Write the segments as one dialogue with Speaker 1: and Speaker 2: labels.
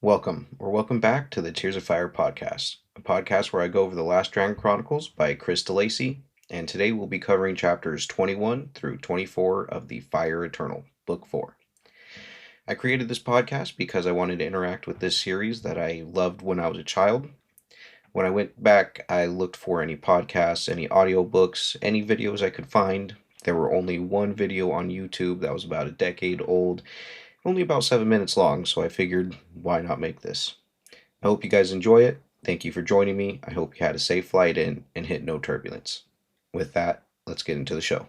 Speaker 1: Welcome back to the Tears of Fire podcast, a podcast where I go over the Last Dragon Chronicles by Chris DeLacy, and today we'll be covering chapters 21 through 24 of the Fire Eternal, Book 4. I created this podcast because I wanted to interact with this series that I loved when I was a child. When I went back, I looked for any podcasts, any audiobooks, any videos I could find. There were only one video on YouTube that was about a decade old, only about 7 minutes long, so I figured, why not make this? I hope you guys enjoy it. Thank you for joining me. I hope you had a safe flight in and hit no turbulence. With that, let's get into the show.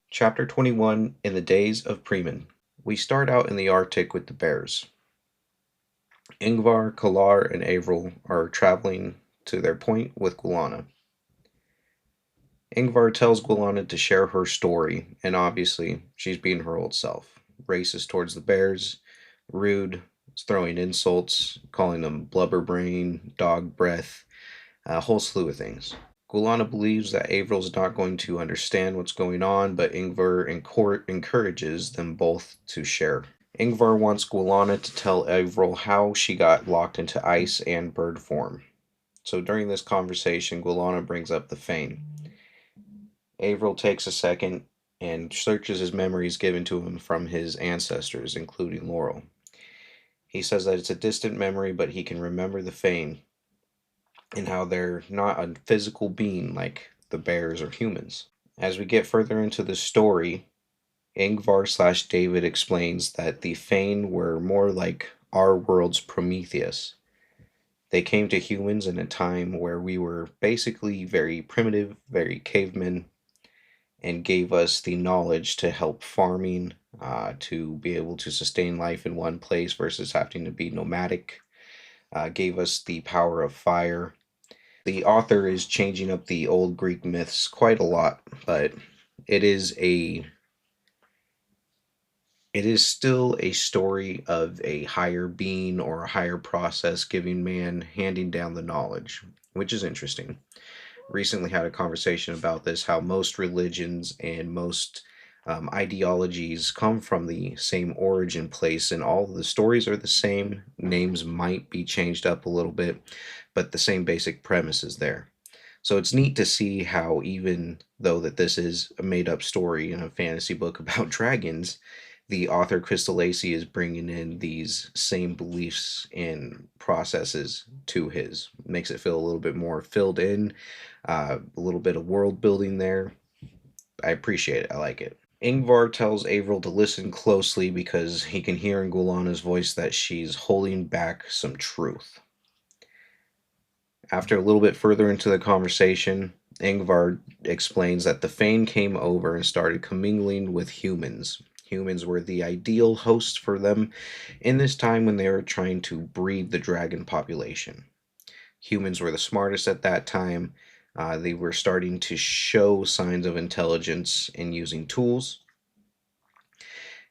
Speaker 1: Chapter 21, In the Days of Preman. We start out in the Arctic with the bears. Ingvar, Kalar, and Avril are traveling to their point with Gwilanna. Ingvar tells Gwilanna to share her story, and obviously, she's being her old self. Racist towards the bears, rude, throwing insults, calling them blubberbrain, dog breath, a whole slew of things. Gwilanna believes that Avril's not going to understand what's going on, but Ingvar encourages them both to share. Ingvar wants Gwilanna to tell Avril how she got locked into ice and bird form. So during this conversation, Gwilanna brings up the Fane. Avril takes a second and searches his memories given to him from his ancestors, including Laurel. He says that it's a distant memory, but he can remember the Fane and how they're not a physical being like the bears or humans. As we get further into the story, Ingvar/David explains that the Fane were more like our world's Prometheus. They came to humans in a time where we were basically very primitive, very cavemen, and gave us the knowledge to help farming, to be able to sustain life in one place versus having to be nomadic, gave us the power of fire. The author is changing up the old Greek myths quite a lot, but it is still a story of a higher being or a higher process giving man, handing down the knowledge, which is interesting. Recently had a conversation about this, how most religions and most ideologies come from the same origin place, and all of the stories are the same. Names might be changed up a little bit, but the same basic premise is there. So it's neat to see how, even though that this is a made-up story in a fantasy book about dragons, the author Chris DeLacy is bringing in these same beliefs and processes to his. Makes it feel a little bit more filled in, a little bit of world building there. I appreciate it. I like it. Ingvar tells Avril to listen closely because he can hear in Gwilanna's voice that she's holding back some truth. After a little bit further into the conversation, Ingvar explains that the Fane came over and started commingling with humans. Humans were the ideal hosts for them in this time when they were trying to breed the dragon population. Humans were the smartest at that time. They were starting to show signs of intelligence in using tools.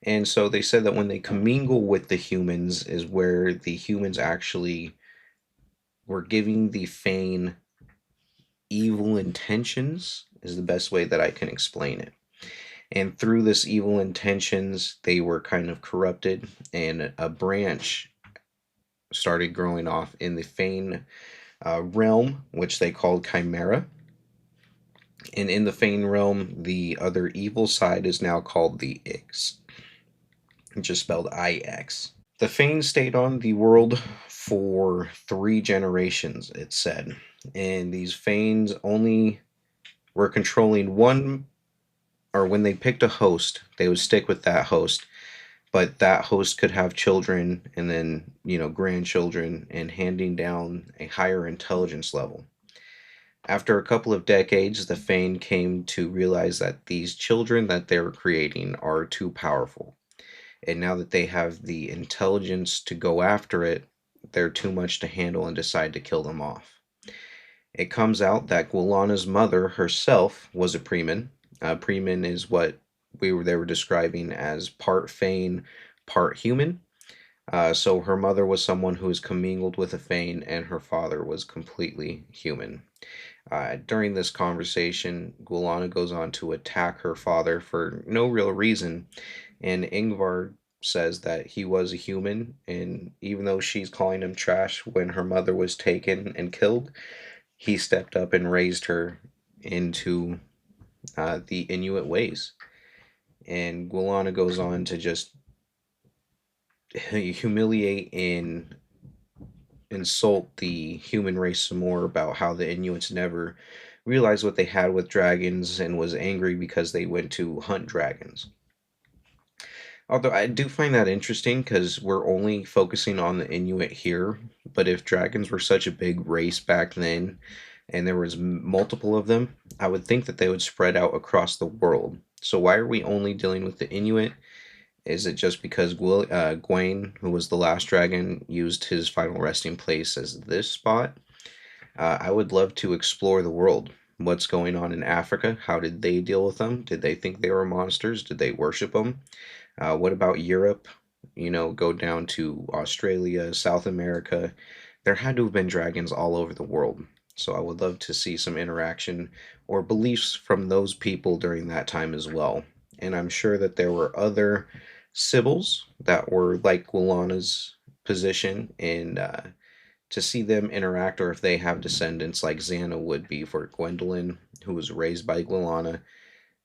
Speaker 1: And so they said that when they commingle with the humans is where the humans actually were giving the Fane evil intentions, is the best way that I can explain it. And through this evil intentions, they were kind of corrupted, and a branch started growing off in the Fane realm, which they called Chimera. And in the Fane realm, the other evil side is now called the Ix, which is spelled IX. The Fane stayed on the world for 3 generations, it said. And these Fanes only were controlling one, or when they picked a host, they would stick with that host. But that host could have children and then, grandchildren, and handing down a higher intelligence level. After a couple of decades, the Fane came to realize that these children that they were creating are too powerful. And now that they have the intelligence to go after it, they're too much to handle and decide to kill them off. It comes out that Gwilanna's mother herself was a Preman. Preman is what they were describing as part Fane, part human. So her mother was someone who was commingled with a Fane, and her father was completely human. During this conversation, Gwilanna goes on to attack her father for no real reason, and Ingvar says that he was a human, and even though she's calling him trash when her mother was taken and killed, he stepped up and raised her into the Inuit ways. And Gwilanna goes on to just humiliate and insult the human race some more about how the Inuits never realized what they had with dragons and was angry because they went to hunt dragons. Although I do find that interesting because we're only focusing on the Inuit here, but if dragons were such a big race back then and there was multiple of them, I would think that they would spread out across the world. So why are we only dealing with the Inuit? Is it just because Gwaine, who was the last dragon, used his final resting place as this spot? I would love to explore the world. What's going on in Africa? How did they deal with them? Did they think they were monsters? Did they worship them? What about Europe? You know, go down to Australia, South America. There had to have been dragons all over the world. So I would love to see some interaction or beliefs from those people during that time as well. And I'm sure that there were other Sibyls that were like Gwilanna's position, and to see them interact, or if they have descendants like Xana would be for Gwendolyn, who was raised by Gwilanna.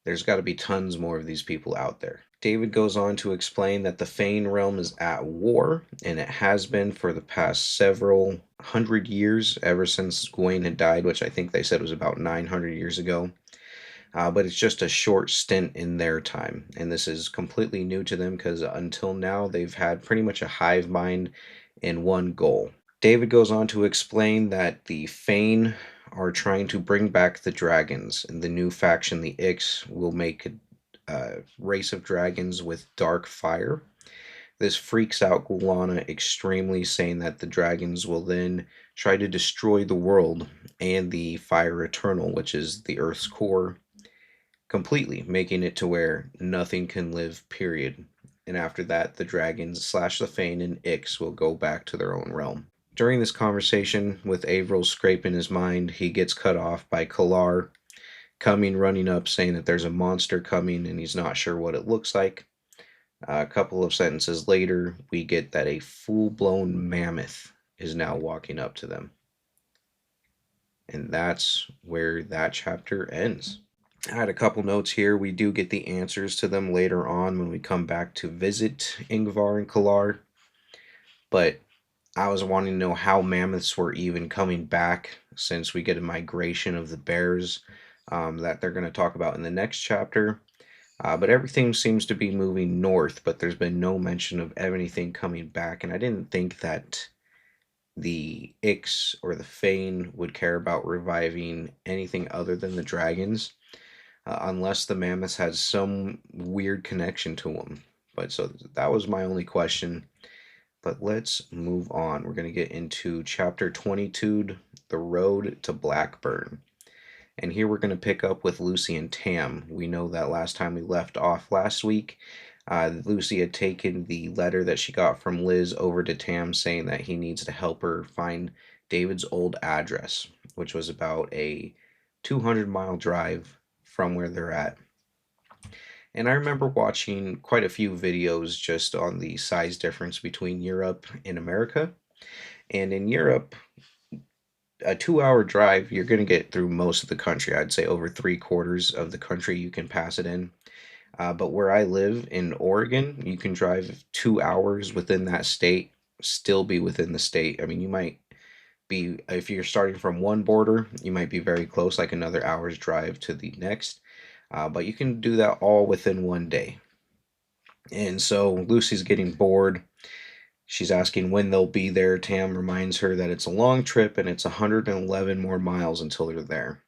Speaker 1: There's got to be tons more of these people out there. David goes on to explain that the Fane realm is at war, and it has been for the past several hundred years, ever since Gawain had died, which I think they said was about 900 years ago. But it's just a short stint in their time, and this is completely new to them because until now they've had pretty much a hive mind and one goal. David goes on to explain that the Fane are trying to bring back the dragons, and the new faction, the Ix, will make a race of dragons with dark fire. This freaks out Gulana extremely, saying that the dragons will then try to destroy the world and the fire eternal, which is the Earth's core, completely, making it to where nothing can live, period. And after that, the dragons slash the Fane and Ix will go back to their own realm. During this conversation, with Avril's scrape in his mind, he gets cut off by Kalar coming running up saying that there's a monster coming and he's not sure what it looks like. A couple of sentences later, we get that a full blown mammoth is now walking up to them. And that's where that chapter ends. I had a couple notes here. We do get the answers to them later on when we come back to visit Ingvar and Kalar. But I was wanting to know how mammoths were even coming back since we get a migration of the bears that they're going to talk about in the next chapter. But everything seems to be moving north, but there's been no mention of anything coming back. And I didn't think that the Ix or the Fane would care about reviving anything other than the dragons, unless the mammoths had some weird connection to them. But so that was my only question. But let's move on. We're going to get into chapter 22, The Road to Blackburn. And here we're going to pick up with Lucy and Tam. We know that last time we left off last week, Lucy had taken the letter that she got from Liz over to Tam saying that he needs to help her find David's old address, which was about a 200-mile drive from where they're at. And I remember watching quite a few videos just on the size difference between Europe and America. And in Europe, a 2 hour drive, you're going to get through most of the country. I'd say over 3/4 of the country you can pass it in. But where I live in Oregon, you can drive 2 hours within that state, still be within the state. I mean, you might be, if you're starting from one border, you might be very close, like another hour's drive to the next. But you can do that all within one day. And so Lucy's getting bored. She's asking when they'll be there. Tam reminds her that it's a long trip and it's 111 more miles until they're there.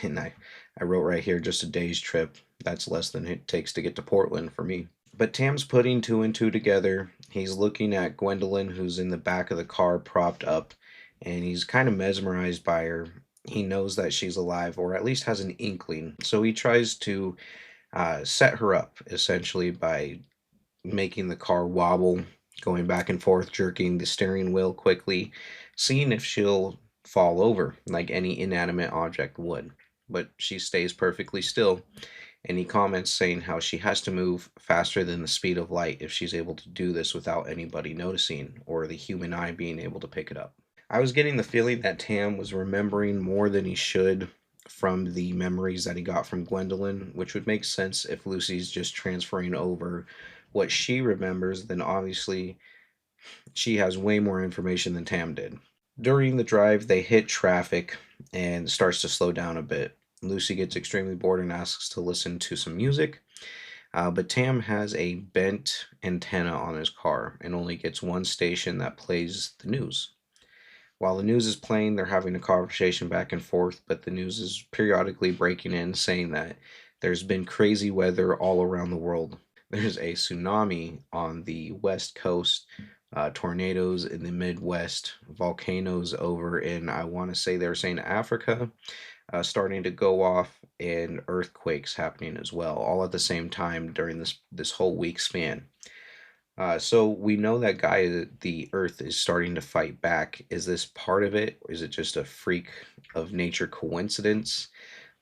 Speaker 1: And I wrote right here, just a day's trip. That's less than it takes to get to Portland for me. But Tam's putting two and two together. He's looking at Gwendolyn, who's in the back of the car propped up, and he's kind of mesmerized by her. He knows that she's alive, or at least has an inkling. So he tries to set her up, essentially, by making the car wobble going back and forth, jerking the steering wheel quickly, seeing if she'll fall over like any inanimate object would. But she stays perfectly still, and he comments saying how she has to move faster than the speed of light if she's able to do this without anybody noticing or the human eye being able to pick it up. I was getting the feeling that Tam was remembering more than he should from the memories that he got from Gwendolyn, which would make sense if Lucy's just transferring over what she remembers, then obviously she has way more information than Tam did. During the drive, they hit traffic and starts to slow down a bit. Lucy gets extremely bored and asks to listen to some music, but Tam has a bent antenna on his car and only gets one station that plays the news. While the news is playing, they're having a conversation back and forth, but the news is periodically breaking in saying that there's been crazy weather all around the world. There's a tsunami on the west coast, tornadoes in the Midwest, volcanoes over in, I want to say they were saying Africa, starting to go off, and earthquakes happening as well, all at the same time during this whole week span. So we know that Gaia, the Earth, is starting to fight back. Is this part of it? Or is it just a freak of nature coincidence?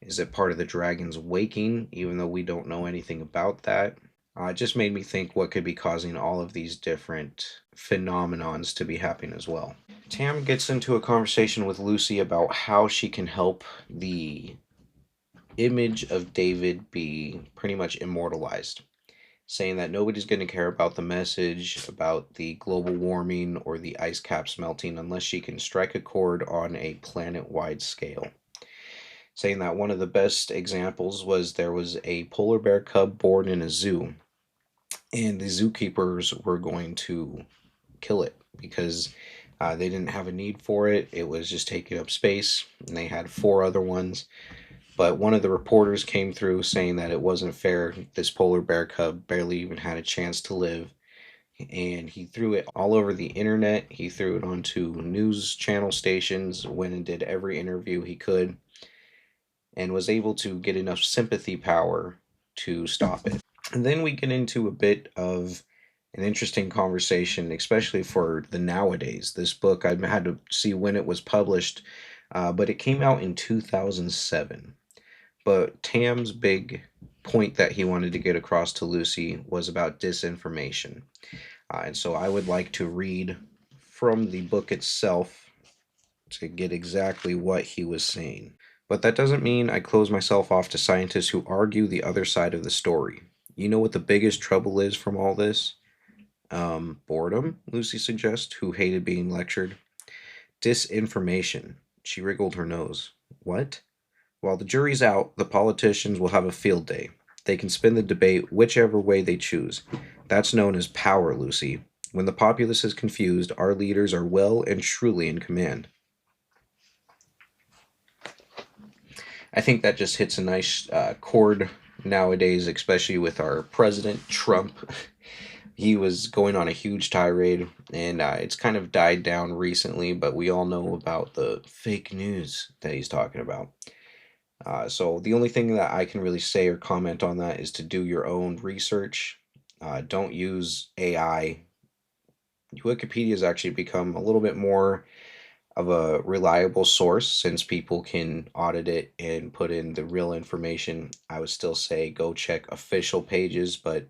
Speaker 1: Is it part of the dragon's waking, even though we don't know anything about that? It just made me think what could be causing all of these different phenomenons to be happening as well. Tam gets into a conversation with Lucy about how she can help the image of David be pretty much immortalized, saying that nobody's going to care about the message about the global warming or the ice caps melting unless she can strike a chord on a planet wide scale. Saying that one of the best examples was there was a polar bear cub born in a zoo, and the zookeepers were going to kill it because they didn't have a need for it. It was just taking up space, and they had four other ones. But one of the reporters came through saying that it wasn't fair. This polar bear cub barely even had a chance to live. And he threw it all over the internet. He threw it onto news channel stations, went and did every interview he could, and was able to get enough sympathy power to stop it. And then we get into a bit of an interesting conversation, especially for the nowadays. This book, I had to see when it was published, but it came out in 2007. But Tam's big point that he wanted to get across to Lucy was about disinformation. And so I would like to read from the book itself to get exactly what he was saying. But that doesn't mean I close myself off to scientists who argue the other side of the story. You know what the biggest trouble is from all this? Boredom, Lucy suggests, who hated being lectured. Disinformation. She wriggled her nose. What? While the jury's out, the politicians will have a field day. They can spin the debate whichever way they choose. That's known as power, Lucy. When the populace is confused, our leaders are well and truly in command. I think that just hits a nice chord nowadays, especially with our president, Trump. He was going on a huge tirade, and it's kind of died down recently, but we all know about the fake news that he's talking about. So the only thing that I can really say or comment on that is to do your own research. Don't use AI. Wikipedia has actually become a little bit more of a reliable source since people can audit it and put in the real information. I would still say go check official pages, but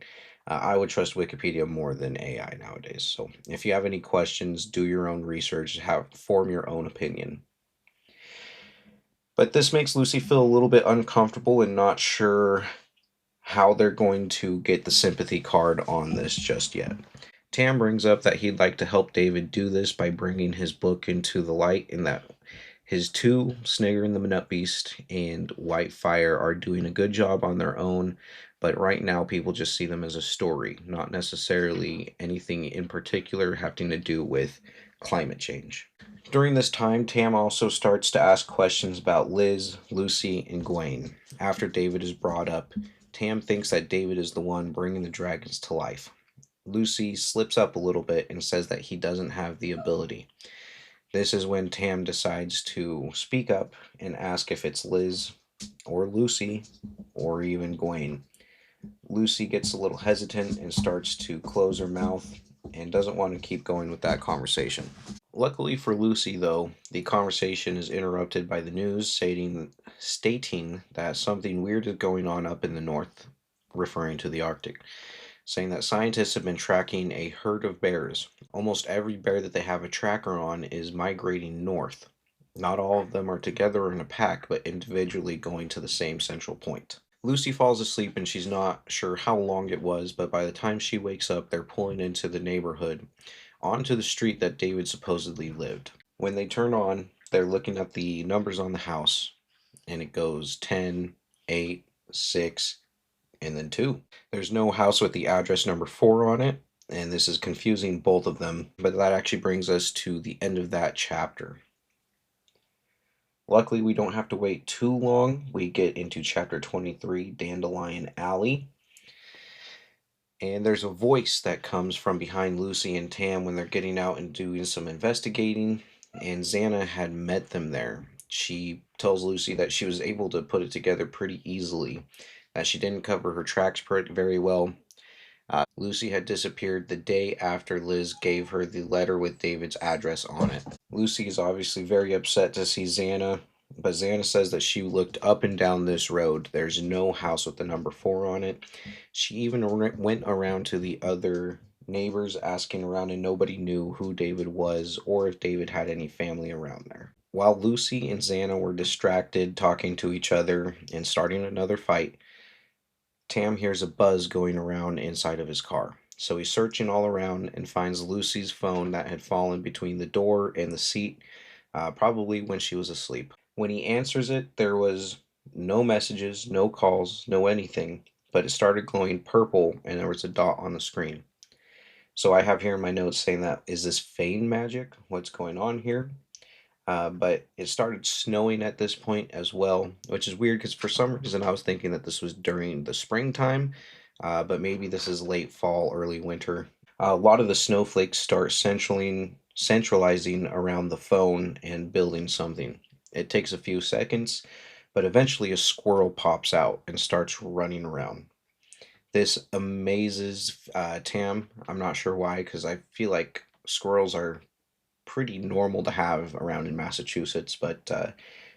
Speaker 1: I would trust Wikipedia more than AI nowadays. So if you have any questions, do your own research, form your own opinion. But this makes Lucy feel a little bit uncomfortable and not sure how they're going to get the sympathy card on this just yet. Tam brings up that he'd like to help David do this by bringing his book into the light, and that his two, Snigger and the Nut Beast and Whitefire, are doing a good job on their own, but right now people just see them as a story, not necessarily anything in particular having to do with climate change. During this time, Tam also starts to ask questions about Liz, Lucy, and Gwen. After David is brought up, Tam thinks that David is the one bringing the dragons to life. Lucy slips up a little bit and says that he doesn't have the ability. This is when Tam decides to speak up and ask if it's Liz or Lucy or even Gwen. Lucy gets a little hesitant and starts to close her mouth, and doesn't want to keep going with that conversation. Luckily for Lucy, though, the conversation is interrupted by the news stating that something weird is going on up in the north, referring to the Arctic, saying that scientists have been tracking a herd of bears. Almost every bear that they have a tracker on is migrating north. Not all of them are together in a pack, but individually going to the same central point. Lucy falls asleep and she's not sure how long it was, but by the time she wakes up, they're pulling into the neighborhood onto the street that David supposedly lived. When they turn on, they're looking at the numbers on the house, and it goes 10, 8, 6, and then 2. There's no house with the address number 4 on it, and this is confusing both of them, but that actually brings us to the end of that chapter. Luckily, we don't have to wait too long. We get into chapter 23, Dandelion Alley. And there's a voice that comes from behind Lucy and Tam when they're getting out and doing some investigating. And Xana had met them there. She tells Lucy that she was able to put it together pretty easily, that she didn't cover her tracks very well. Lucy had disappeared the day after Liz gave her the letter with David's address on it. Lucy is obviously very upset to see Xana, but Xana says that she looked up and down this road. There's no house with the number 4 on it. She even went around to the other neighbors asking around, and nobody knew who David was or if David had any family around there. While Lucy and Xana were distracted talking to each other and starting another fight, Tam hears a buzz going around inside of his car. So he's searching all around and finds Lucy's phone that had fallen between the door and the seat, probably when she was asleep. When he answers it, there was no messages, no calls, no anything, but it started glowing purple and there was a dot on the screen. So I have here in my notes saying that, is this Fane magic? What's going on here? But it started snowing at this point as well, which is weird because for some reason I was thinking that this was during the springtime, but maybe this is late fall, early winter. A lot of the snowflakes start centralizing around the phone and building something. It takes a few seconds, but eventually a squirrel pops out and starts running around. This amazes Tam. I'm not sure why, because I feel like squirrels are pretty normal to have around in Massachusetts, but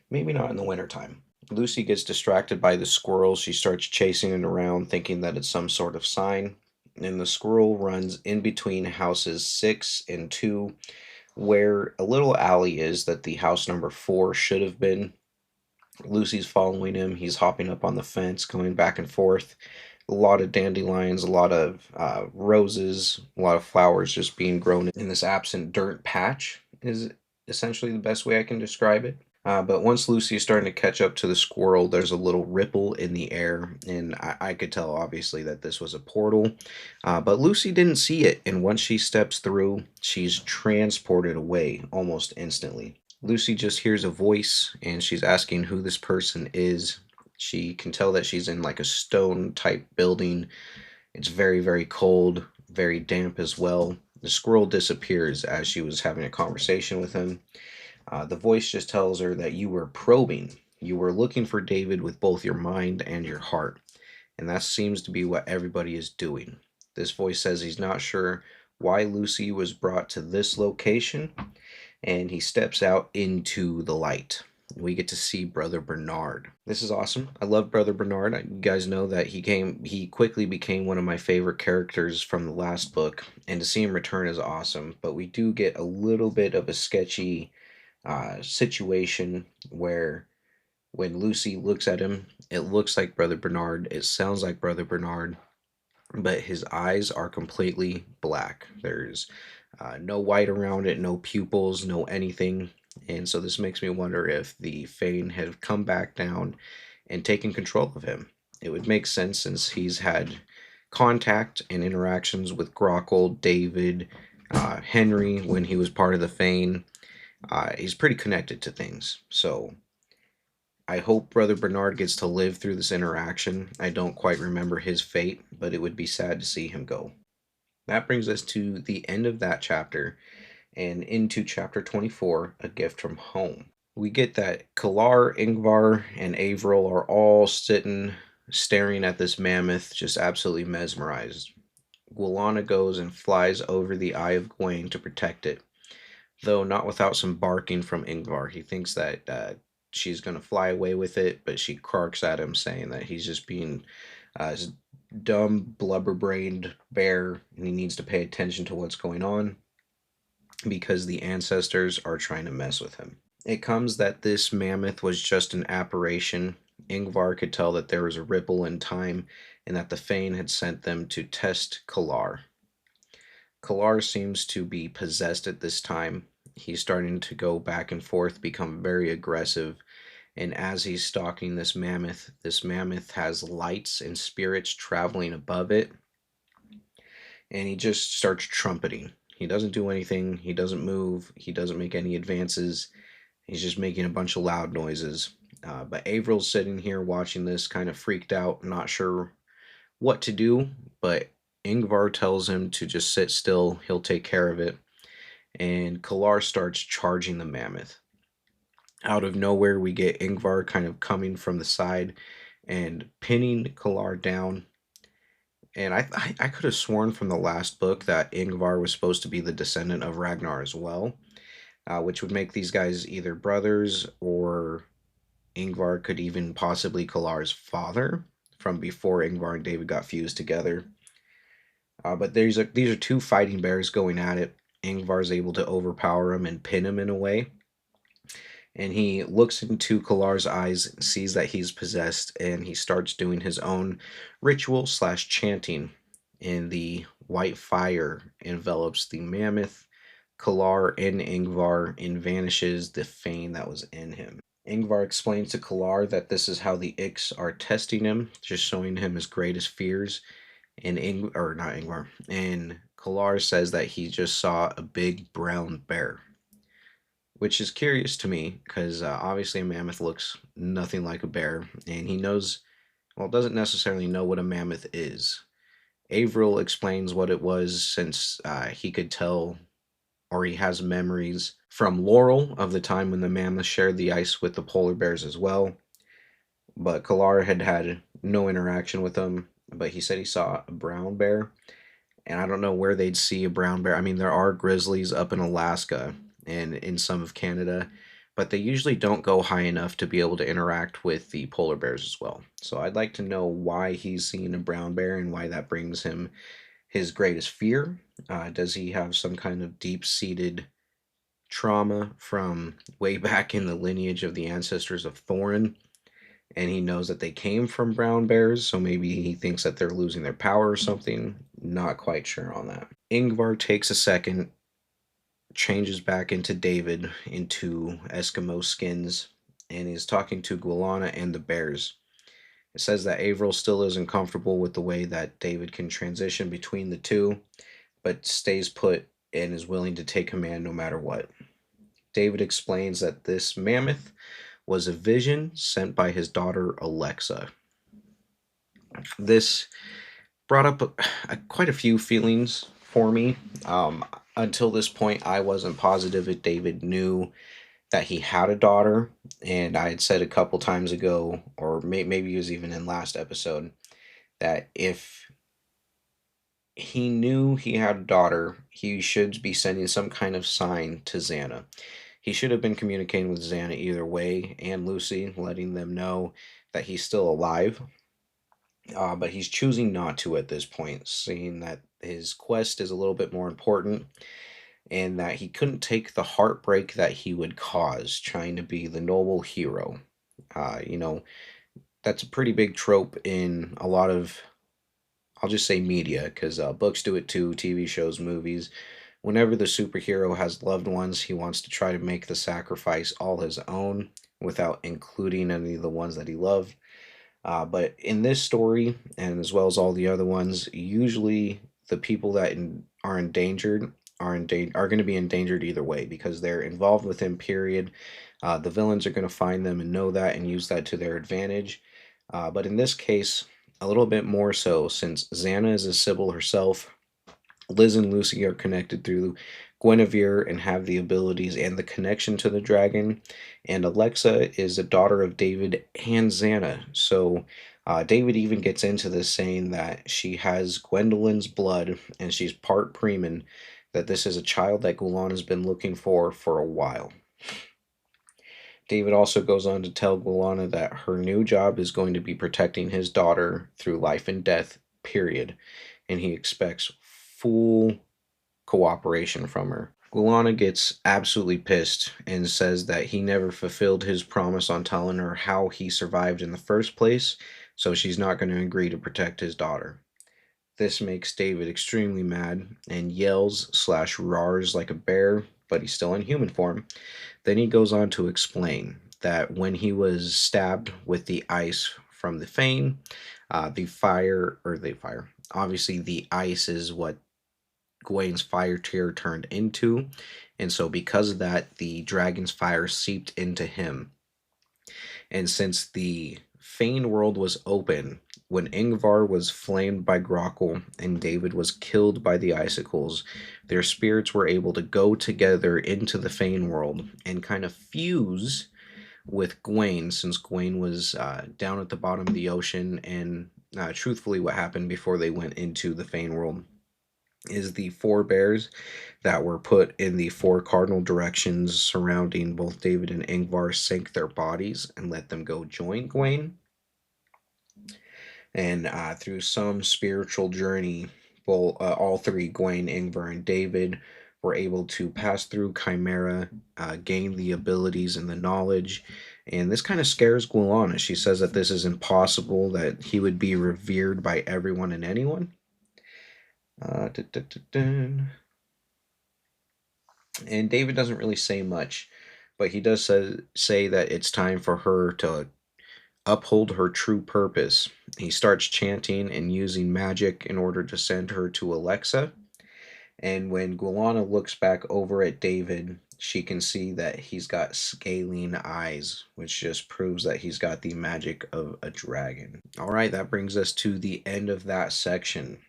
Speaker 1: maybe not in the wintertime. Lucy gets distracted by the squirrel. She starts chasing it around, thinking that it's some sort of sign. And the squirrel runs in between houses 6 and 2, where a little alley is that the house number 4 should have been. Lucy's following him. He's hopping up on the fence, going back and forth. A lot of dandelions, a lot of roses, a lot of flowers just being grown in this absent dirt patch is essentially the best way I can describe it. But once Lucy is starting to catch up to the squirrel, there's a little ripple in the air, and I could tell obviously that this was a portal. But Lucy didn't see it, and once she steps through, she's transported away almost instantly. Lucy just hears a voice and she's asking who this person is. She can tell that she's in like a stone type building. It's very, very cold, very damp as well. The squirrel disappears as she was having a conversation with him. The voice just tells her that you were probing. You were looking for David with both your mind and your heart. And that seems to be what everybody is doing. This voice says he's not sure why Lucy was brought to this location, and he steps out into the light. We get to see Brother Bernard. This is awesome. I love Brother Bernard. You guys know that he quickly became one of my favorite characters from the last book, and to see him return is awesome. But we do get a little bit of a sketchy situation where when Lucy looks at him, it looks like Brother Bernard, it sounds like Brother Bernard, but his eyes are completely black. There's no white around it, no pupils, no anything. And so this makes me wonder if the Fane have come back down and taken control of him. It would make sense since he's had contact and interactions with Grockle, David, Henry when he was part of the Fane. He's pretty connected to things. So I hope Brother Bernard gets to live through this interaction. I don't quite remember his fate, but it would be sad to see him go. That brings us to the end of that chapter and into chapter 24, A Gift from Home. We get that Kalar, Ingvar, and Avril are all sitting, staring at this mammoth, just absolutely mesmerized. Gwilanna goes and flies over the Eye of Gwain to protect it, though not without some barking from Ingvar. He thinks that she's going to fly away with it, but she croaks at him, saying that he's just being this dumb, blubber brained bear, and he needs to pay attention to what's going on because the ancestors are trying to mess with him. It comes that this mammoth was just an apparition. Ingvar could tell that there was a ripple in time and that the Fane had sent them to test Kalar. Kalar seems to be possessed at this time. He's starting to go back and forth, become very aggressive, and as he's stalking this mammoth has lights and spirits traveling above it, and he just starts trumpeting. He doesn't do anything, he doesn't move, he doesn't make any advances, he's just making a bunch of loud noises. But Avril's sitting here watching this, kind of freaked out, not sure what to do, but Ingvar tells him to just sit still, he'll take care of it. And Kalar starts charging the mammoth. Out of nowhere, we get Ingvar kind of coming from the side and pinning Kalar down. And I could have sworn from the last book that Ingvar was supposed to be the descendant of Ragnar as well, which would make these guys either brothers, or Ingvar could even possibly Kalar's father from before Ingvar and David got fused together. But these are two fighting bears going at it. Ingvar's able to overpower him and pin him in a way. And he looks into Kalar's eyes, sees that he's possessed, and he starts doing his own ritual slash chanting. And the white fire envelops the mammoth, Kalar, and Ingvar, and vanishes the Fane that was in him. Ingvar explains to Kalar that this is how the Ix are testing him, just showing him his greatest fears. And not Ingvar, and Kalar says that he just saw a big brown bear, which is curious to me because obviously a mammoth looks nothing like a bear, and he knows, well, doesn't necessarily know what a mammoth is. Avril explains what it was since he could tell, or he has memories from Laurel of the time when the mammoth shared the ice with the polar bears as well. But Kalar had had no interaction with them, but he said he saw a brown bear, and I don't know where they'd see a brown bear. I mean, there are grizzlies up in Alaska and in some of Canada, but they usually don't go high enough to be able to interact with the polar bears as well. So I'd like to know why he's seeing a brown bear and why that brings him his greatest fear. Does he have some kind of deep-seated trauma from way back in the lineage of the ancestors of Thorin? And he knows that they came from brown bears, so maybe he thinks that they're losing their power or something. Not quite sure on that. Ingvar takes a second, changes back into David, into Eskimo skins, and is talking to Gwilanna and the bears. It says that Avril still isn't comfortable with the way that David can transition between the two, but stays put and is willing to take command no matter what. David explains that this mammoth was a vision sent by his daughter Alexa. This brought up quite a few feelings for me. Until this point, I wasn't positive if David knew that he had a daughter, and I had said a couple times ago, or maybe it was even in last episode, that if he knew he had a daughter, he should be sending some kind of sign to Xana. He should have been communicating with Xana either way, and Lucy, letting them know that he's still alive. But he's choosing not to at this point, seeing that his quest is a little bit more important, and that he couldn't take the heartbreak that he would cause trying to be the noble hero. You know, that's a pretty big trope in a lot of, I'll just say media, because books do it too, TV shows, movies. Whenever the superhero has loved ones, he wants to try to make the sacrifice all his own without including any of the ones that he loved. But in this story, and as well as all the other ones, usually the people that are endangered are going to be endangered either way because they're involved with him. Period. The villains are going to find them and know that and use that to their advantage. But in this case, a little bit more so, since Xana is a Sybil herself. Liz and Lucy are connected through Guinevere and have the abilities and the connection to the dragon. And Alexa is a daughter of David and Xana. So David even gets into this, saying that she has Gwendolyn's blood and she's part Preeman, that this is a child that Gwilanna's been looking for a while. David also goes on to tell Gwilanna that her new job is going to be protecting his daughter through life and death, period, and he expects full cooperation from her. Gwilanna gets absolutely pissed and says that he never fulfilled his promise on telling her how he survived in the first place, so she's not going to agree to protect his daughter. This makes David extremely mad and yells slash roars like a bear, but he's still in human form. Then he goes on to explain that when he was stabbed with the ice from the Fane, obviously the ice is what Gawain's fire tear turned into, and so because of that, the dragon's fire seeped into him. And since the Fane world was open, when Ingvar was flamed by Grockle and David was killed by the icicles, their spirits were able to go together into the Fane world and kind of fuse with Gawain, since Gawain was down at the bottom of the ocean. And truthfully, what happened before they went into the Fane world is the four bears that were put in the four cardinal directions surrounding both David and Ingvar sank their bodies and let them go join Gawain. And through some spiritual journey, all three, Gawain, Ingvar, and David, were able to pass through Chimera, gain the abilities and the knowledge. And this kind of scares Gwilanna. She says that this is impossible, that he would be revered by everyone and anyone. And David doesn't really say much, but he does say that it's time for her to uphold her true purpose. He starts chanting and using magic in order to send her to Alexa. And when Gwilanna looks back over at David, she can see that he's got scaling eyes, which just proves that he's got the magic of a dragon. All right, that brings us to the end of that section.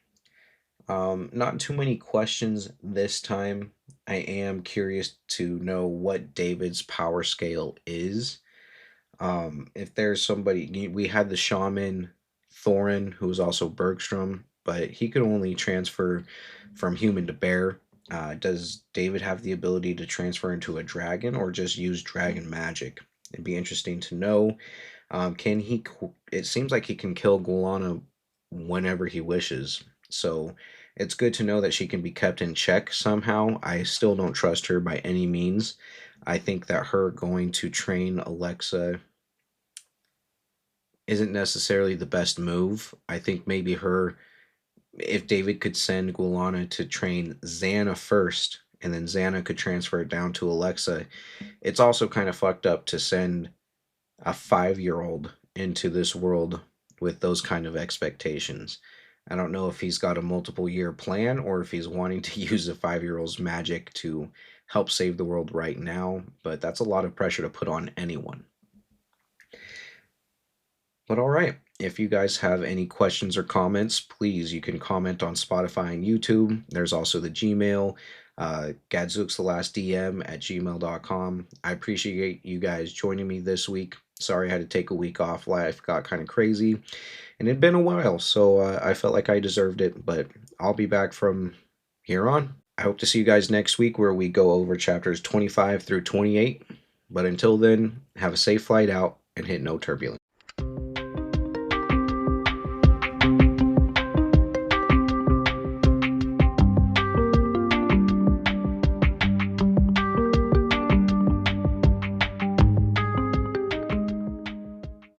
Speaker 1: Not too many questions this time. I am curious to know what David's power scale is. If there's somebody, we had the shaman Thorin, who was also Bergstrom, but he could only transfer from human to bear. Does David have the ability to transfer into a dragon or just use dragon magic? It'd be interesting to know. Can he? It seems like he can kill Gwilanna whenever he wishes. So it's good to know that she can be kept in check somehow. I still don't trust her by any means. I think that her going to train Alexa isn't necessarily the best move. I think maybe if David could send Gwilanna to train Xana first, and then Xana could transfer it down to Alexa, it's also kind of fucked up to send a 5-year-old into this world with those kind of expectations. I don't know if he's got a multiple year plan or if he's wanting to use a 5-year-old's magic to help save the world right now, but that's a lot of pressure to put on anyone. But all right, if you guys have any questions or comments, please, you can comment on Spotify and YouTube. There's also the Gmail, gadzooksThelastDM@gmail.com. I appreciate you guys joining me this week. Sorry I had to take a week off. Life got kind of crazy, and it'd been a while, so I felt like I deserved it, but I'll be back from here on. I hope to see you guys next week where we go over chapters 25 through 28. But until then, have a safe flight out and hit no turbulence.